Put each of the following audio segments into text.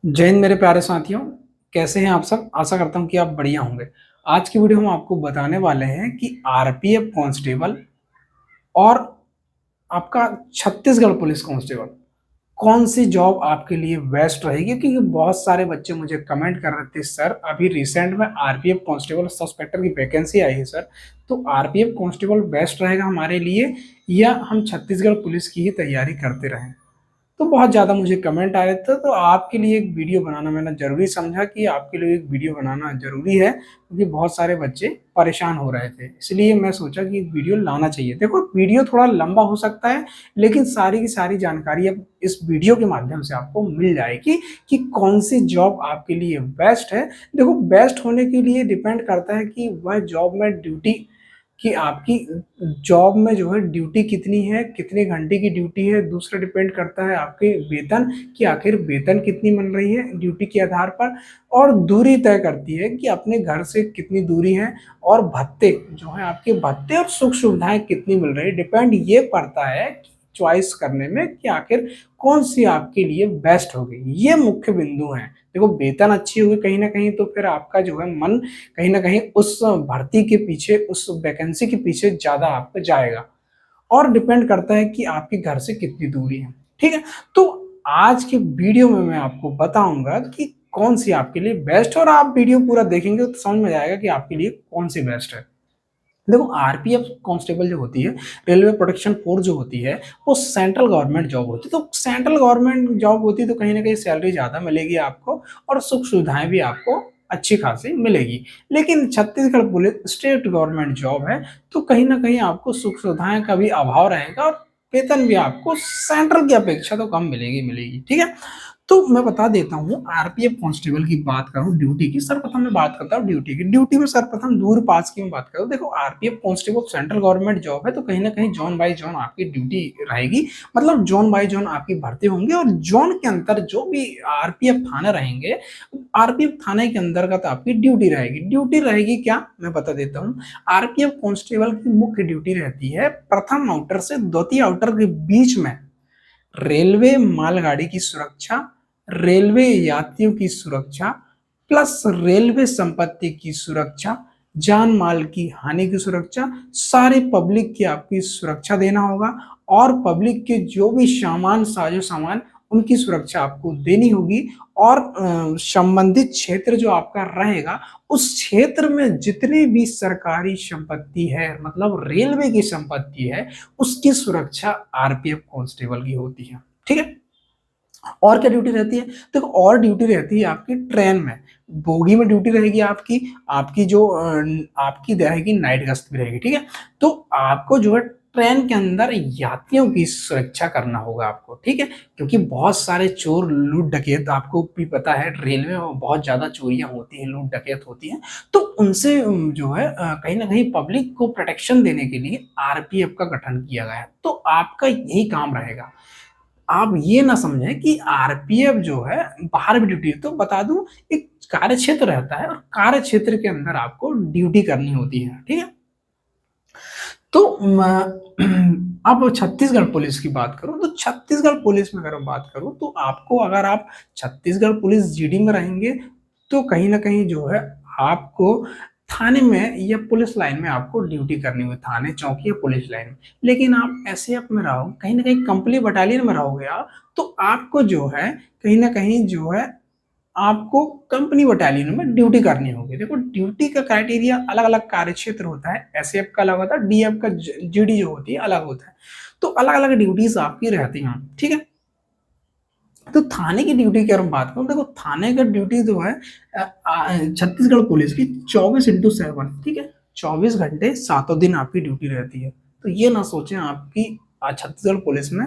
जय हिंद मेरे प्यारे साथियों। कैसे हैं आप सब? आशा करता हूं कि आप बढ़िया होंगे। आज की वीडियो हम आपको बताने वाले हैं कि आरपीएफ कांस्टेबल और आपका छत्तीसगढ़ पुलिस कांस्टेबल कौन सी जॉब आपके लिए बेस्ट रहेगी, क्योंकि बहुत सारे बच्चे मुझे कमेंट कर रहे थे, सर अभी रिसेंट में आरपीएफ कांस्टेबल सब इंस्पेक्टर की वैकेंसी आई है सर, तो आरपीएफ कांस्टेबल बेस्ट रहेगा हमारे लिए या हम छत्तीसगढ़ पुलिस की ही तैयारी करते रहें। तो बहुत ज़्यादा मुझे कमेंट आ रहे थे, तो आपके लिए एक वीडियो बनाना मैंने ज़रूरी समझा कि आपके लिए एक वीडियो बनाना ज़रूरी है, क्योंकि बहुत सारे बच्चे परेशान हो रहे थे। इसलिए मैं सोचा कि एक वीडियो लाना चाहिए। देखो, वीडियो थोड़ा लंबा हो सकता है, लेकिन सारी की सारी जानकारी अब इस वीडियो के माध्यम से आपको मिल जाएगी कि कौन सी जॉब आपके लिए बेस्ट है। देखो, बेस्ट होने के लिए डिपेंड करता है कि वह जॉब में ड्यूटी कि आपकी जॉब में जो है ड्यूटी कितनी है, कितने घंटे की ड्यूटी है। दूसरा डिपेंड करता है आपके वेतन कि आखिर वेतन कितनी मिल रही है ड्यूटी के आधार पर। और दूरी तय करती है कि अपने घर से कितनी दूरी है। और भत्ते जो है, आपके भत्ते और सुख सुविधाएं कितनी मिल रही है, डिपेंड ये पड़ता है चॉइस करने में कि आखिर कौन सी आपके लिए बेस्ट होगी। ये मुख्य बिंदु हैं। देखो, वेतन अच्छी होगी कहीं ना कहीं, तो फिर आपका जो है मन कहीं ना कहीं उस भर्ती के पीछे, उस वैकेंसी के पीछे ज्यादा आपका जाएगा। और डिपेंड करता है कि आपके घर से कितनी दूरी है। ठीक है, तो आज के वीडियो में मैं आपको बताऊंगा कि कौन सी आपके लिए बेस्ट, और आप वीडियो पूरा देखेंगे तो समझ में आएगा कि आपके लिए कौन सी बेस्ट है। देखो, आरपीएफ कांस्टेबल जो होती है, रेलवे प्रोटेक्शन फोर्स जो होती है, वो सेंट्रल गवर्नमेंट जॉब होती है। तो सेंट्रल गवर्नमेंट जॉब होती है तो कहीं ना कहीं सैलरी ज़्यादा मिलेगी आपको, और सुख सुविधाएं भी आपको अच्छी खासी मिलेगी। लेकिन Chhattisgarh police state government job है, तो कहीं ना कहीं आपको सुख सुविधाएं का भी अभाव रहेगा, और वेतन भी आपको सेंट्रल की अपेक्षा तो कम मिलेगी मिलेगी। ठीक है, तो मैं बता देता हूँ, आरपीएफ कांस्टेबल की बात करूँ ड्यूटी की, सर्वप्रथम मैं बात करता हूँ ड्यूटी की। ड्यूटी में सर्वप्रथम दूर पास की मैं बात करूँ। देखो, RPF constable central government job है, तो कहीं ना कहीं जोन बाय जोन आपकी ड्यूटी रहेगी। मतलब जोन बाय जोन आपकी भर्ती होंगे, और जोन के अंतर जो भी आरपीएफ थाने रहेंगे, आरपीएफ थाने के अंतर्गत आपकी ड्यूटी रहेगी। ड्यूटी रहेगी क्या, मैं बता देता हूँ। आरपीएफ कांस्टेबल की मुख्य ड्यूटी रहती है प्रथम आउटर से द्वितीय आउटर के बीच में रेलवे मालगाड़ी की सुरक्षा, रेलवे यात्रियों की सुरक्षा, प्लस रेलवे संपत्ति की सुरक्षा, जान माल की हानि की सुरक्षा, सारे पब्लिक की आपकी सुरक्षा देना होगा। और पब्लिक के जो भी सामान, साजो सामान, उनकी सुरक्षा आपको देनी होगी। और संबंधित क्षेत्र जो आपका रहेगा, उस क्षेत्र में जितनी भी सरकारी संपत्ति है, मतलब रेलवे की संपत्ति है, उसकी सुरक्षा आरपीएफ कांस्टेबल की होती है। ठीक है, और क्या ड्यूटी रहती है? देखो, और ड्यूटी रहती है आपकी ट्रेन में, बोगी में ड्यूटी रहेगी आपकी। आपकी जो आपकी रहेगी नाइट गश्त भी रहेगी। ठीक है, तो आपको जो है ट्रेन के अंदर यात्रियों की सुरक्षा करना होगा आपको। ठीक है, क्योंकि बहुत सारे चोर लूट डकैत, आपको भी पता है रेलवे में बहुत ज्यादा चोरियां होती हैं, लूट डकैत होती हैं। तो उनसे जो है कहीं ना कहीं पब्लिक को प्रोटेक्शन देने के लिए आरपीएफ का गठन किया गया है। तो आपका यही काम रहेगा। आप ये ना समझें कि आरपीएफ जो है बाहर भी ड्यूटी है। तो बता दूं, एक कार्य क्षेत्र रहता है, और कार्य क्षेत्र के अंदर आपको ड्यूटी करनी होती है। ठीक है, तो अब छत्तीसगढ़ पुलिस की बात करूं, तो छत्तीसगढ़ पुलिस में अगर बात करूं, तो आपको, अगर आप छत्तीसगढ़ पुलिस जीडी में रहेंगे, तो कहीं ना कहीं जो है आपको थाने में या पुलिस लाइन में आपको ड्यूटी करनी होगी, थाने चौकी या पुलिस लाइन में। लेकिन आप एसएएफ में रहो, कहीं ना कहीं कंपनी बटालियन में रहोगे आप, तो आपको जो है कहीं ना कहीं जो है आपको कंपनी बटालियन में ड्यूटी करनी होगी। देखो, ड्यूटी का क्राइटेरिया अलग अलग कार्य क्षेत्र होता है, एसएफ का अलग होता है, डीएफ का जीडी जो होती है अलग होता है। तो अलग अलग ड्यूटीज आपकी रहती हैं। ठीक है, तो थाने की ड्यूटी की अगर हम बात करूं, देखो थाने का ड्यूटी जो है छत्तीसगढ़ पुलिस की 24/7। ठीक है, 24 घंटे 7 दिन आपकी ड्यूटी रहती है। तो ये ना सोचें आपकी छत्तीसगढ़ पुलिस में,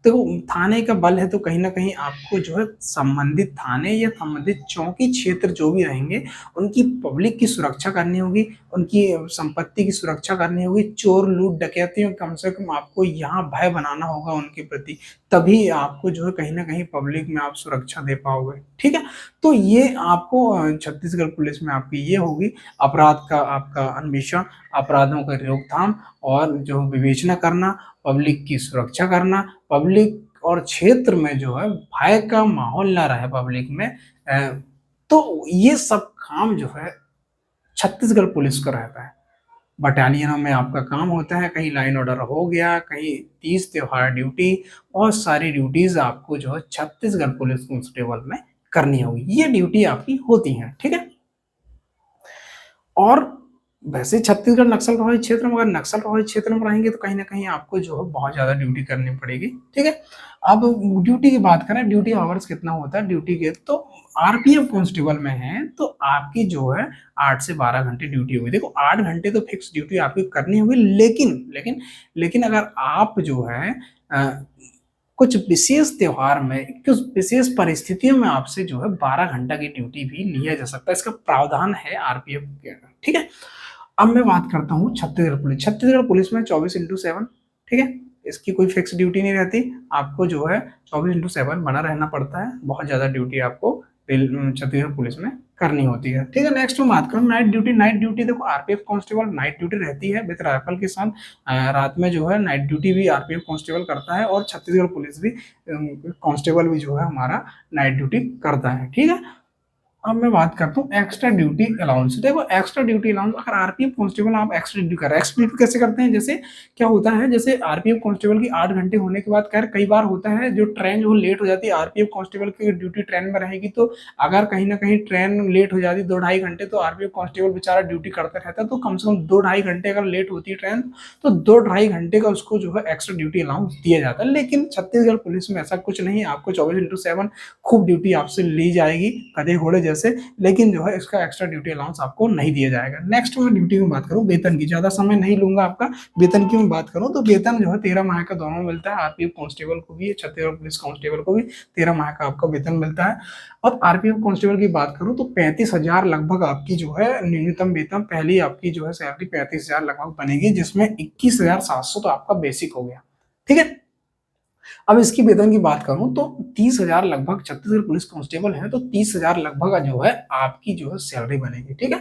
देखो थाने का बल है, तो कहीं ना कहीं आपको जो है संबंधित थाने या संबंधित चौकी क्षेत्र जो भी रहेंगे, उनकी पब्लिक की सुरक्षा करनी होगी, उनकी संपत्ति की सुरक्षा करनी होगी। चोर लूट डकैतियों कम से कम आपको यहाँ भय बनाना होगा उनके प्रति, तभी आपको जो है कहीं ना कहीं पब्लिक में आप सुरक्षा दे पाओगे। ठीक है, तो ये आपको छत्तीसगढ़ पुलिस में आपकी ये होगी, अपराध का आपका अन्वेषण, अपराधों का रोकथाम, और जो विवेचना करना, पब्लिक की सुरक्षा करना, पब्लिक और क्षेत्र में जो है भय का माहौल ना रहे पब्लिक में, तो ये सब काम जो है छत्तीसगढ़ पुलिस को रहता है। बटालियनों में आपका काम होता है, कहीं लाइन ऑर्डर हो गया, कहीं तीज त्योहार ड्यूटी, बहुत सारी ड्यूटीज आपको जो है छत्तीसगढ़ पुलिस कांस्टेबल में करनी होगी। ये ड्यूटी आपकी होती है, ठीक है। और वैसे छत्तीसगढ़ नक्सल प्रभावित क्षेत्र में, अगर नक्सल प्रभावित क्षेत्र में रहेंगे तो कहीं ना कहीं आपको जो है बहुत ज्यादा ड्यूटी करनी पड़ेगी, ठीक है। अब ड्यूटी की बात करें, ड्यूटी आवर्स कितना होता है ड्यूटी के, तो आरपीएफ कांस्टेबल में है तो आपकी जो है 8 से 12 घंटे ड्यूटी होगी। देखो 8 घंटे तो फिक्स ड्यूटी आपकी करनी होगी, लेकिन अगर आप जो है कुछ विशेष त्योहार में, कुछ विशेष परिस्थितियों में आपसे जो है 12 घंटा की ड्यूटी भी लिया जा सकता है, इसका प्रावधान है आरपीएफ के, ठीक है। अब मैं बात करता हूँ छत्तीसगढ़ पुलिस। छत्तीसगढ़ पुलिस में 24/7, ठीक है, इसकी कोई फिक्स ड्यूटी नहीं रहती, आपको जो है 24/7 बना रहना पड़ता है। बहुत ज्यादा ड्यूटी आपको छत्तीसगढ़ पुलिस में करनी होती है, ठीक है। नेक्स्ट मैं बात करूँ नाइट ड्यूटी। नाइट ड्यूटी देखो आरपीएफ कांस्टेबल नाइट ड्यूटी रहती है विद राइफल के साथ, रात में जो है नाइट ड्यूटी भी आरपीएफ कांस्टेबल करता है, और छत्तीसगढ़ पुलिस भी कांस्टेबल भी जो है हमारा नाइट ड्यूटी करता है, ठीक है। अब मैं बात करता हूँ एक्स्ट्रा ड्यूटी अलाउंस। देखो एक्स्ट्रा ड्यूटी अलाउंस, अगर आरपीएफ कांस्टेबल आप एक्स्ट्रा ड्यूटी कर रहे हैं, एक्स्ट्रा ड्यूटी कैसे करते हैं, जैसे क्या होता है, जैसे आरपीएफ कांस्टेबल की 8 घंटे होने के बाद खैर कई बार होता है जो ट्रेन जो लेट हो जाती है, आरपीएफ कांस्टेबल की ड्यूटी ट्रेन में रहेगी, तो अगर कहीं ना कहीं ट्रेन लेट हो जाती 2-2.5 घंटे, तो आरपीएफ कांस्टेबल बेचारा ड्यूटी करता रहता है, तो कम से कम 2-2.5 घंटे अगर लेट होती है ट्रेन, तो 2-2.5 घंटे का उसको जो है एक्स्ट्रा ड्यूटी अलाउंस दिया जाता है। लेकिन छत्तीसगढ़ पुलिस में ऐसा कुछ नहीं, आपको 24/7 खूब ड्यूटी आपसे ली जाएगी गधे घोड़े जैसे, लेकिन जो है इसका एक्स्ट्रा ड्यूटी अलाउंस आपको नहीं दिया जाएगा। नेक्स्ट मैं ड्यूटी में बात करूं वेतन की, ज्यादा समय नहीं लूंगा आपका। वेतन की मैं बात करूं तो वेतन जो है 13 माह का दोनों मिलता है, आरपीएफ कांस्टेबल को भी, छत्तीसगढ़ पुलिस कांस्टेबल को भी 13 माह का आपका वेतन मिलता है। और आरपीएफ कांस्टेबल की बात करूं तो 35,000 लगभग आपकी जो है न्यूनतम वेतन, पहली आपकी जो है सैलरी 35,000 लगभग बनेगी, जिसमें 21,700 तो आपका बेसिक हो गया, ठीक है। अब इसकी वेतन की बात करूं तो 30,000 लगभग, छत्तीसगढ़ पुलिस कांस्टेबल है तो 30,000 लगभग जो है आपकी जो है सैलरी बनेगी, ठीक है।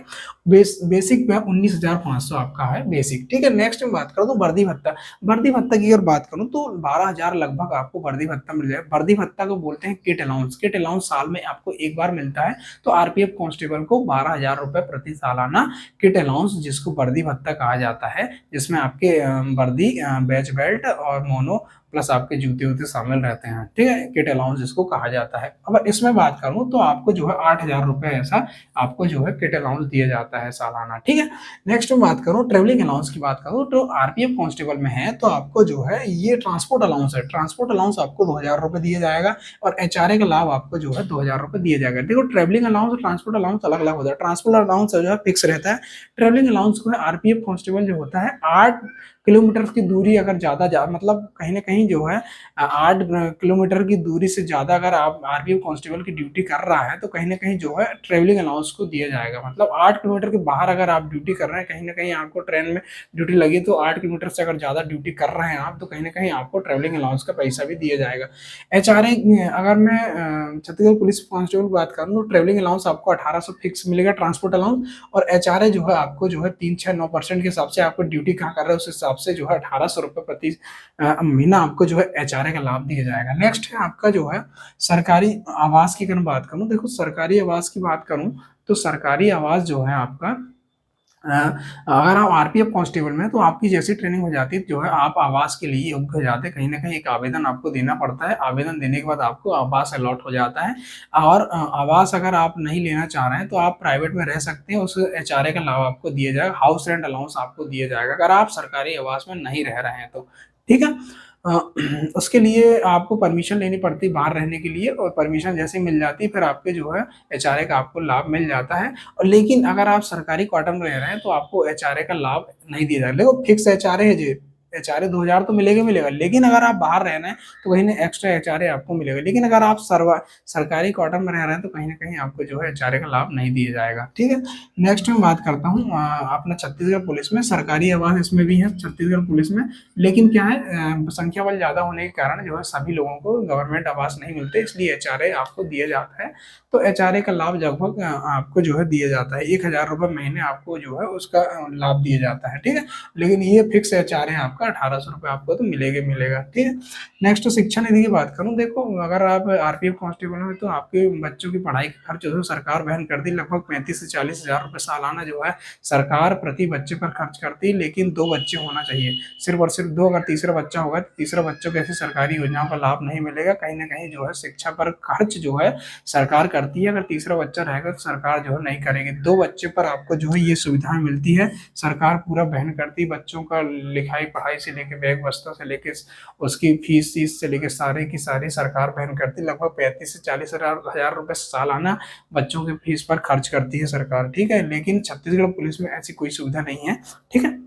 बेसिक में 19,500 आपका है बेसिक, ठीक है। नेक्स्ट में बात करूं तो वर्दी भत्ता। वर्दी भत्ता की अगर बात करूं तो 12,000 लगभग आपको वर्दी भत्ता मिल जाए। वर्दी भत्ता को बोलते हैं किट अलाउंस। किट अलाउंस साल में आपको एक बार मिलता है, तो आरपीएफ कांस्टेबल को 12,000 रुपए प्रति सालाना किट अलाउंस, जिसको वर्दी भत्ता कहा जाता है, जिसमें आपके वर्दी, बैच बेल्ट और मोनो प्लस आपके जूते वूते शामिल रहते हैं, ठीक है। किट अलाउंस जिसको कहा जाता है। अब इसमें बात करूं तो आपको जो है 8,000 रुपए ऐसा आपको जो है किट अलाउंस दिया जाता है सालाना, ठीक है। नेक्स्ट में बात करूं ट्रेवलिंग अलाउंस की बात करूं तो आरपीएफ कांस्टेबल में है तो आपको जो है ये ट्रांसपोर्ट अलाउंस है। ट्रांसपोर्ट अलाउंस आपको 2,000 रुपए दिया जाएगा, और एचआरए का लाभ आपको जो है 2,000 रुपए दिया जाएगा। देखो ट्रेवलिंग अलाउंस और ट्रांसपोर्ट अलाउंस अलग अलग होता है। ट्रांसपोर्ट अलाउंस जो है फिक्स रहता है। ट्रेवलिंग अलाउंस को है आरपीएफ कांस्टेबल जो होता है 8 किलोमीटर की दूरी, अगर ज्यादा मतलब कहीं ना कहीं जो है 8 किलोमीटर की दूरी से ज्यादा अगर आप आरपीएफ कांस्टेबल की ड्यूटी कर रहा है तो कहीं ना कहीं जो है ट्रेवलिंग अलाउंस को दिया जाएगा। मतलब 8 किलोमीटर के बाहर अगर आप ड्यूटी कर रहे हैं, कहीं ना कहीं आपको ट्रेन में ड्यूटी लगी, तो 8 किलोमीटर से अगर ज्यादा ड्यूटी कर रहे हैं आप, तो कहीं ना कहीं आपको ट्रेवलिंग अलाउंस का पैसा भी दिया जाएगा। एचआरए, अगर मैं छत्तीसगढ़ पुलिस कांस्टेबल की बात करूँ तो ट्रेवलिंग अलाउंस आपको 1,800 फिक्स मिलेगा ट्रांसपोर्ट अलाउंस, और एचआरए जो है आपको जो है 3-6-9% के हिसाब से आपको ड्यूटी कहाँ कर रहे हैं उस हिसाब से जो है 1,800 रुपये प्रति महीना आपको जो है एचआरए का लाभ दिया जाएगा। नेक्स्ट है आपका जो है सरकारी आवास की अगर बात करूं, देखो सरकारी आवास की बात करूं तो सरकारी आवास जो है आपका, अगर आप आरपीएफ कांस्टेबल में तो आपकी जैसी ट्रेनिंग हो जाती है जो है आप आवास के लिए योग्य हो जाते हैं। कहीं ना कहीं एक आवेदन आपको देना पड़ता है, आवेदन देने के बाद आपको आवास अलॉट हो जाता है। और आवास अगर आप नहीं लेना चाह रहे हैं तो आप प्राइवेट में रह सकते हैं, उस एचआरए का लाभ आपको दिया जाएगा। हाउस रेंट अलाउंस आपको दिया जाएगा अगर आप सरकारी आवास में नहीं रह रहे हैं तो, ठीक है। अ, उसके लिए आपको परमिशन लेनी पड़ती है बाहर रहने के लिए, और परमिशन जैसे मिल जाती है फिर आपके जो है एचआरए का आपको लाभ मिल जाता है। और लेकिन अगर आप सरकारी क्वार्टर में रह रहे हैं तो आपको एचआरए का लाभ नहीं दिया जाएगा। देखो फिक्स एचआरए है जी, एचआरए 2,000 तो मिलेगा, लेकिन अगर आप बाहर रह रहे हैं तो कहीं ना एक्स्ट्रा एचआरए आपको मिलेगा। लेकिन अगर आप सरकारी क्वार्टर में रह रहे हैं तो कहीं ना कहीं आपको जो है एचआरए का लाभ नहीं दिया जाएगा, ठीक है। नेक्स्ट मैं बात करता हूँ अपना छत्तीसगढ़ पुलिस में सरकारी आवास इसमें भी है छत्तीसगढ़ पुलिस में, लेकिन क्या है संख्या बल ज्यादा होने के कारण जो है सभी लोगों को गवर्नमेंट आवास नहीं मिलते, इसलिए एचआरए आपको दिया जाता है। तो एचआरए का लाभ लगभग आपको जो है दिया जाता है 1,000 रुपये महीने आपको जो है उसका लाभ दिया जाता है, ठीक है। लेकिन ये फिक्स एचआरए आपका आपका 1800 रुपये आपको तो मिलेगा, ठीक है। नेक्स्ट शिक्षा निधि की बात करूँ, देखो अगर आप आरपीएफ कांस्टेबल में तो आपके बच्चों की पढ़ाई का खर्च जो है सरकार वहन करती है, लगभग 35 से 40 हजार रुपये सालाना जो है सरकार प्रति बच्चे पर खर्च करती है, लेकिन 2 बच्चे होना चाहिए, सिर्फ और सिर्फ 2। अगर तीसरा बच्चा होगा तो तीसरा बच्चों को ऐसी सरकारी योजनाओं का लाभ नहीं मिलेगा, कहीं ना कहीं जो है शिक्षा पर खर्च जो है सरकार करती है। अगर तीसरा बच्चा रहेगा तो सरकार जो है नहीं करेगी। 2 बच्चे पर आपको जो है ये सुविधाएं मिलती है, सरकार पूरा वहन करती है, बच्चों का लिखाई पढ़ाई से लेकर बैग बस्ता से लेकर उसकी फीस से लेकर सारे की सारी सरकार वहन करती है। लगभग 35 से 40 हजार रुपये सालाना बच्चों की फीस पर खर्च करती है सरकार, ठीक है। लेकिन छत्तीसगढ़ पुलिस में ऐसी कोई सुविधा नहीं है, ठीक है।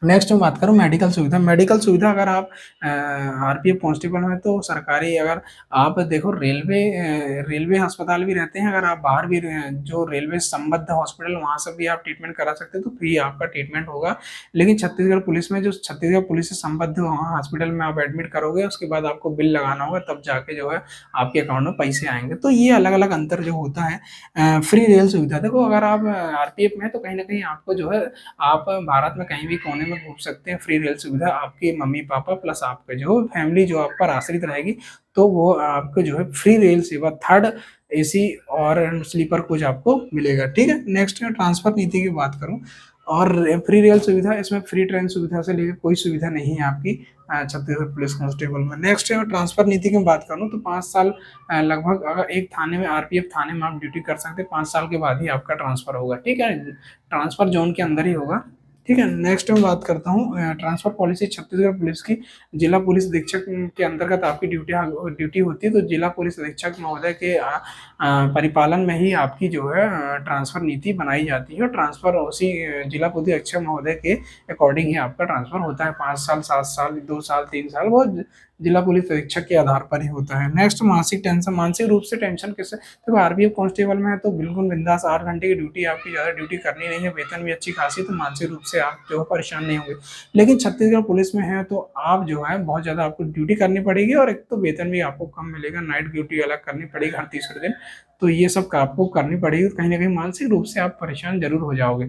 नेक्स्ट मैं बात करूँ मेडिकल सुविधा। मेडिकल सुविधा अगर आप आरपीएफ कांस्टेबल में तो सरकारी, अगर आप देखो रेलवे अस्पताल भी रहते हैं, अगर आप बाहर भी जो रेलवे संबद्ध हॉस्पिटल वहाँ से भी आप ट्रीटमेंट करा सकते हैं तो फ्री आपका ट्रीटमेंट होगा। लेकिन छत्तीसगढ़ पुलिस में जो छत्तीसगढ़ पुलिस से संबद्ध वहाँ हॉस्पिटल में आप एडमिट करोगे, उसके बाद आपको बिल लगाना होगा, तब जाके जो है आपके अकाउंट में पैसे आएंगे। तो ये अलग अलग अंतर जो होता है। फ्री रेल सुविधा, देखो अगर आप आरपीएफ में तो कहीं ना कहीं आपको जो है आप भारत में कहीं भी कोने में घूम सकते हैं। फ्री रेल सुविधा आपके मम्मी पापा प्लस आपके जो फैमिली जो आप पर आश्रित रहेगी, तो वो आपको जो है फ्री रेल सेवा थर्ड एसी और स्लीपर कोच आपको मिलेगा, ठीक है। नेक्स्ट ट्रांसफर नीति की बात करूं और फ्री रेल सुविधा, इसमें फ्री ट्रेन सुविधा से लेकर कोई सुविधा नहीं है आपकी छत्तीसगढ़ पुलिस कांस्टेबल में। नेक्स्ट ट्रांसफर नीति की बात करूं तो 5 साल लगभग, अगर एक थाने में आरपीएफ थाने में आप ड्यूटी कर सकते हैं, 5 साल के बाद ही आपका ट्रांसफर होगा, ठीक है। ट्रांसफर जोन के अंदर ही होगा, ठीक है। नेक्स्ट मैं बात करता हूँ ट्रांसफर पॉलिसी छत्तीसगढ़ पुलिस की। जिला पुलिस अधीक्षक के अंतर्गत आपकी ड्यूटी होती है, तो जिला पुलिस अधीक्षक महोदय के परिपालन में ही आपकी जो है ट्रांसफर नीति बनाई जाती है, और ट्रांसफर उसी जिला पुलिस अधीक्षक महोदय के अकॉर्डिंग ही आपका ट्रांसफर होता है। 5 साल 7 साल 2 साल 3 साल वो जिला पुलिस अधीक्षक के आधार पर ही होता है। नेक्स्ट मानसिक टेंशन, मानसिक रूप से टेंशन किससे, देखो आरपीएफ कांस्टेबल में है तो बिल्कुल बिंदास 8 घंटे की ड्यूटी, आपकी ज़्यादा ड्यूटी करनी नहीं है, वेतन भी अच्छी खासी, तो मानसिक रूप से आप जो है परेशान नहीं होंगे। लेकिन छत्तीसगढ़ पुलिस में है तो आप जो है बहुत ज़्यादा आपको ड्यूटी करनी पड़ेगी, और एक तो वेतन भी आपको कम मिलेगा, नाइट ड्यूटी अलग करनी पड़ेगी हर तीसरे दिन, तो ये सब आपको करनी पड़ेगी, कहीं ना कहीं मानसिक रूप से आप परेशान जरूर हो जाओगे।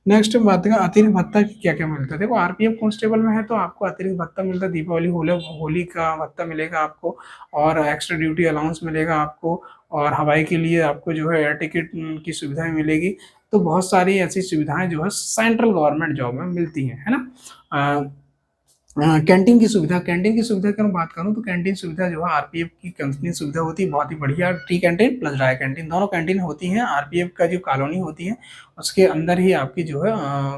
नेक्स्ट बात है अतिरिक्त भत्ता क्या क्या मिलता है। देखो आरपीएफ कांस्टेबल में है तो आपको अतिरिक्त भत्ता मिलता है, दीपावली होली का भत्ता मिलेगा आपको, और एक्स्ट्रा ड्यूटी अलाउंस मिलेगा आपको, और हवाई के लिए आपको जो है एयर टिकट की सुविधाएं मिलेगी। तो बहुत सारी ऐसी सुविधाएं जो है सेंट्रल गवर्नमेंट जॉब में मिलती हैं, है ना। कैंटीन की सुविधा, कैंटीन की सुविधा की मैं बात करूं तो कैंटीन सुविधा जो है आरपीएफ की कैंटीन सुविधा होती है बहुत ही बढ़िया, T canteen plus dry canteen दोनों कैंटीन होती हैं। आरपीएफ का जो कॉलोनी होती है उसके अंदर ही आपकी जो है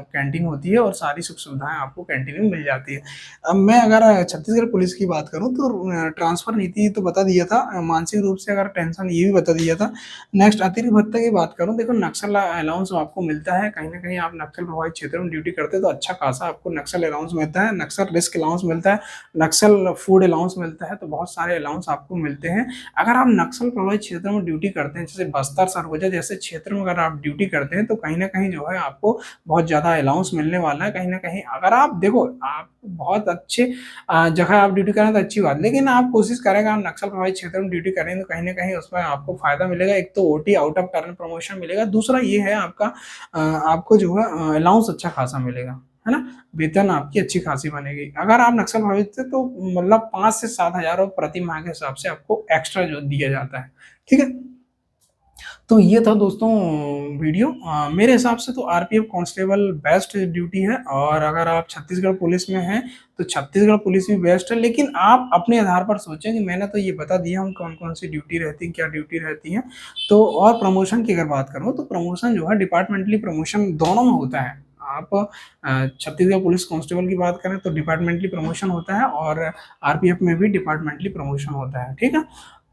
कैंटीन होती है, और सारी सुख सुविधाएं आपको कैंटीन में मिल जाती है। अब मैं अगर छत्तीसगढ़ पुलिस की बात करूं तो ट्रांसफर नीति तो बता दिया था, मानसिक रूप से अगर टेंशन ये भी बता दिया था। नेक्स्ट अतिरिक्त भत्ता की बात करूं, देखो नक्सल अलाउंस आपको मिलता है, कहीं ना कहीं आप नक्सल प्रभावित क्षेत्र में ड्यूटी करते हैं तो अच्छा खासा आपको नक्सल अलाउंस मिलता है, नक्सल रिस्क अलाउंस मिलता है, नक्सल फूड अलाउंस मिलता है, तो बहुत सारे अलाउंस आपको मिलते हैं। अगर आप नक्सल प्रभावित क्षेत्र में ड्यूटी करते हैं, जैसे बस्तर सरगुजा जैसे क्षेत्र में अगर आप ड्यूटी करते हैं तो कहीं ना कहीं जो है आपको बहुत ज्यादा अलाउंस मिलने वाला है। कहीं ना कहीं अगर आप देखो आप बहुत अच्छे जगह आप ड्यूटी करें तो अच्छी बात, लेकिन आप कोशिश करेंगे आप नक्सल प्रभावित क्षेत्र में ड्यूटी करें तो कहीं ना कहीं उसमें आपको फायदा मिलेगा। एक तो OT out of turn promotion मिलेगा, दूसरा ये है आपका आपको जो है अलाउंस अच्छा खासा मिलेगा, है ना, वेतन आपकी अच्छी खासी बनेगी। अगर आप नक्सल प्रभावित थे तो मतलब 5 से 7 हजार प्रति माह के हिसाब से आपको एक्स्ट्रा जो दिया जाता है, ठीक है। तो ये था दोस्तों वीडियो। मेरे हिसाब से तो आरपीएफ कांस्टेबल बेस्ट ड्यूटी है, और अगर आप छत्तीसगढ़ पुलिस में हैं तो छत्तीसगढ़ पुलिस भी बेस्ट है, लेकिन आप अपने आधार पर सोचें कि मैंने तो ये बता दिया हूँ कौन कौन सी ड्यूटी रहती है, क्या ड्यूटी रहती है। तो और प्रमोशन की अगर बात करूँ तो प्रमोशन जो है डिपार्टमेंटली प्रमोशन दोनों में होता है। आप छत्तीसगढ़ पुलिस कांस्टेबल की बात करें तो डिपार्टमेंटली प्रमोशन होता है, और आरपीएफ में भी डिपार्टमेंटली प्रमोशन होता है, ठीक है।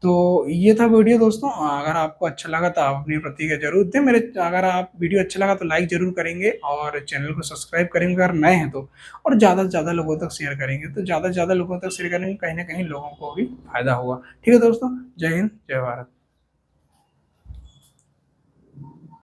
तो ये था वीडियो दोस्तों, अगर आपको अच्छा लगा तो आप अपनी प्रतिक्रिया जरूर दें। मेरे अगर आप वीडियो अच्छा लगा तो लाइक जरूर करेंगे, और चैनल को सब्सक्राइब करेंगे अगर नए हैं तो, और ज़्यादा से ज़्यादा लोगों तक शेयर करेंगे, तो ज़्यादा से ज़्यादा लोगों तक शेयर करेंगे कहीं ना कहीं लोगों को भी फायदा होगा। ठीक है दोस्तों, जय हिंद जय भारत।